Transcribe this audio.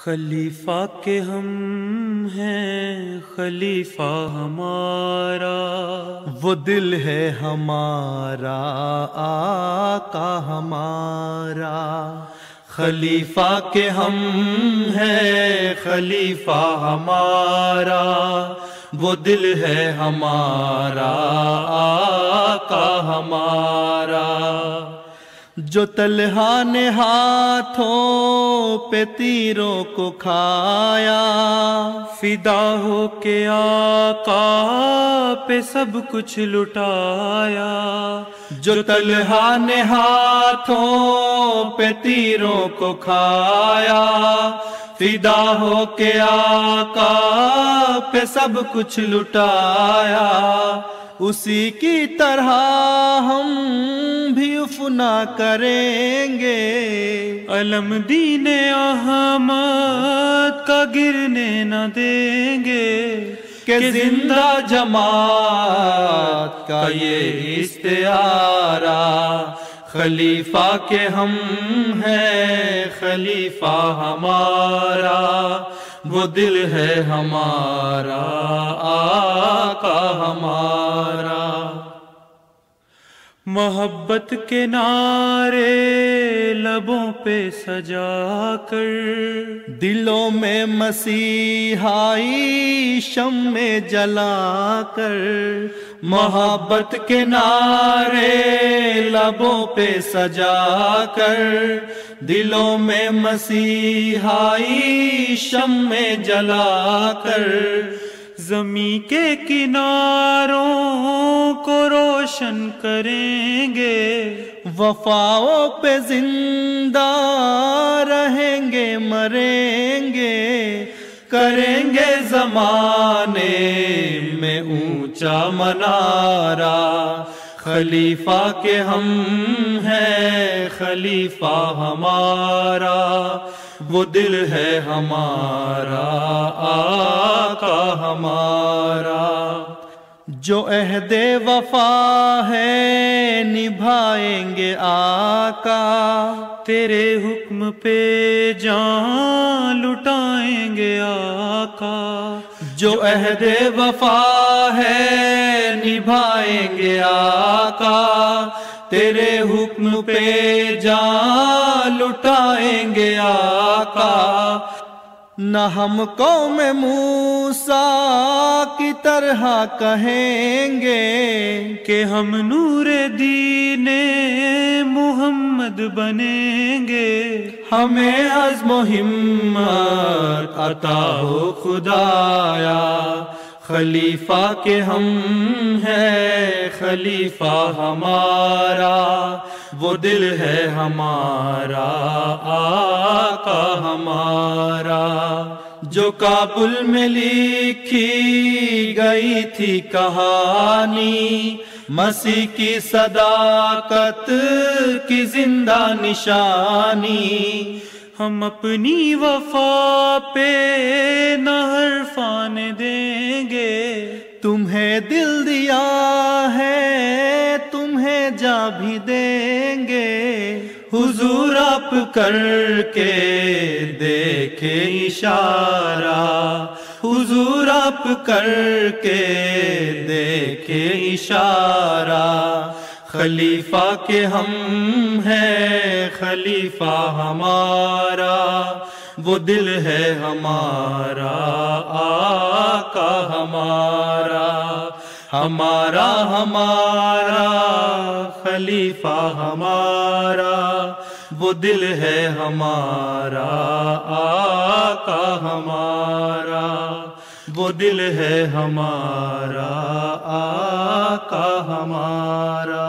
خلیفہ کے ہم ہیں خلیفہ ہمارا، وہ دل ہے ہمارا آقا ہمارا۔ خلیفہ کے ہم ہیں خلیفہ ہمارا، وہ دل ہے ہمارا آقا ہمارا۔ جو طلحہ نے ہاتھوں پہ تیروں کو کھایا، فدا ہو کے آقا پہ سب کچھ لٹایا۔ جو طلحہ نے ہاتھوں پہ تیروں کو کھایا، فدا ہو کے آقا پہ سب کچھ لٹایا۔ اسی کی طرح ہم بھی افنا کریں گے، علم دین احمد کا گرنے نہ دیں گے، کہ زندہ جماعت کا یہ استعارہ۔ خلیفہ کے ہم ہیں خلیفہ ہمارا، وہ دل ہے ہمارا آقا ہمارا۔ محبت کے نعرے لبوں پہ سجا کر، دلوں میں مسیحائی شمع جلا کر۔ محبت کے نعرے لبوں پہ سجا کر، دلوں میں مسیحائی شمع جلا کر، زمین کے کناروں کو روشن کریں گے۔ وفاؤں پہ زندہ رہیں گے مریں گے، کریں گے زمانے میں اونچا منارہ۔ خلیفہ کے ہم ہیں خلیفہ ہمارا، وہ دل ہے ہمارا آقا ہمارا۔ جو عہد وفا ہے نبھائیں گے آقا، تیرے حکم پہ جان لٹائیں گے آقا۔ جو عہد وفا ہے نبھائیں گے آقا، تیرے حکم پہ جان لٹائیں گے آقا۔ نہ ہم قوم موسیٰ کی طرح کہیں گے کہ ہم نور دین محمد بنیں گے۔ ہمیں عزم و ہمت عطا ہو خدایا، خلیفہ کے ہم ہیں خلیفہ ہمارا، وہ دل ہے ہمارا آقا ہمارا۔ جو کابل میں لکھی گئی تھی کہانی، مسیح کی صداقت کی زندہ نشانی، ہم اپنی وفا پہ نہ حرفان دیں گے۔ تمہیں دل دیا ہے تمہیں جا بھی دیں گے، حضور آپ کر کے دیکھے اشارہ، حضور آپ کر کے دیکھے اشارہ۔ خلیفہ کے ہم ہیں خلیفہ ہمارا، وہ دل ہے ہمارا آقا ہمارا۔ ہمارا ہمارا خلیفہ ہمارا، وہ دل ہے ہمارا آقا ہمارا، وہ دل ہے ہمارا آقا ہمارا۔